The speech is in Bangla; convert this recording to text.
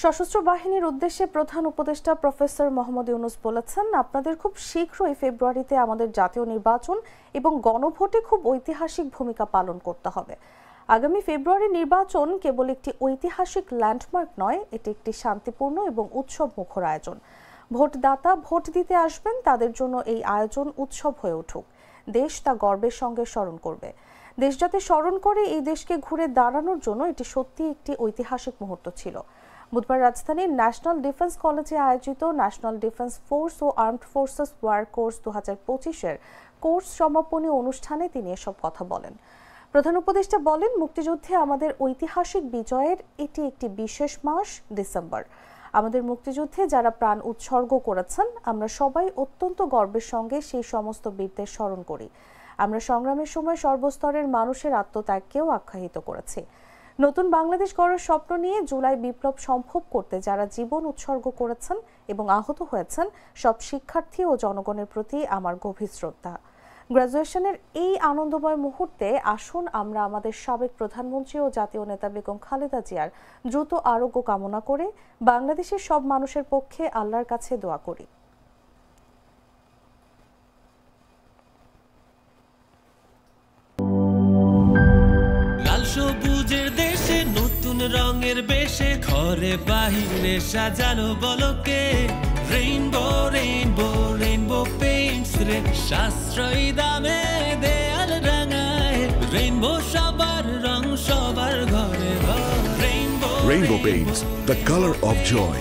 সশস্ত্র বাহিনীর উদ্দেশ্যে প্রধান উপদেষ্টা প্রফেসর মোহাম্মদ ইউনূস বলেছেন, আপনাদের খুব শীঘ্রই ফেব্রুয়ারিতে আমাদের জাতীয় নির্বাচন এবং গণভোটে খুব ঐতিহাসিক ভূমিকা পালন করতে হবে। আগামী ফেব্রুয়ারি নির্বাচন কেবল একটি ঐতিহাসিক ল্যান্ডমার্ক নয়, এটি একটি শান্তিপূর্ণ এবং উৎসব মুখর আয়োজন। ভোটদাতা ভোট দিতে আসবেন, তাদের জন্য এই আয়োজন উৎসব হয়ে উঠুক। দেশ তা গর্বের সঙ্গে স্মরণ করবে। দেশ যাতে স্মরণ করে এই দেশকে ঘুরে দাঁড়ানোর জন্য এটি সত্যি একটি ঐতিহাসিক মুহূর্ত ছিল। বুধবার রাজধানীর ন্যাশনাল ডিফেন্স কলেজে আয়োজিত ন্যাশনাল ডিফেন্স ফোর্স ও আর্মড ফোর্সেস ওয়ার কোর্স 2025-এর কোর্স সমাপনী অনুষ্ঠানে তিনি এসব কথা বলেন। প্রধান উপদেষ্টা বলেন, মুক্তিযুদ্ধে আমাদের ঐতিহাসিক বিজয়ের এটি একটি বিশেষ মাস ডিসেম্বর। আমাদের মুক্তিযুদ্ধে যারা প্রাণ উৎসর্গ করেছেন, আমরা সবাই অত্যন্ত গর্বের সঙ্গে সেই সমস্ত বীরদের স্মরণ করি। আমরা সংগ্রামের সময় সর্বস্তরের মানুষের আত্মত্যাগকেও আখ্যায়িত করেছি। নতুন বাংলাদেশ গড়ার স্বপ্ন নিয়ে জুলাই বিপ্লব সম্ভব করতে যারা জীবন উৎসর্গ করেছেন এবং আহত হয়েছেন, সব শিক্ষার্থী ও জনগণের প্রতি আমার গভীর শ্রদ্ধা। গ্র্যাজুয়েশনের এই আনন্দময় মুহূর্তে আসুন আমরা আমাদের সাবেক প্রধানমন্ত্রী ও জাতীয় নেতা বেগম খালেদা জিয়ার দ্রুত আরোগ্য কামনা করে বাংলাদেশের সব মানুষের পক্ষে আল্লাহর কাছে দোয়া করি। সবুজের দেশে নতুন রঙের বেশে ঘরে বাহিরে সাজানো বলকে রেইনবো রেইনবো রেইনবো পেইন্টস রে সাশ্রয়ী দামে দেয়াল রাঙায় রেইনবো সবার রং সবার ঘরে rainbow Rainbow Paints, the color of joy.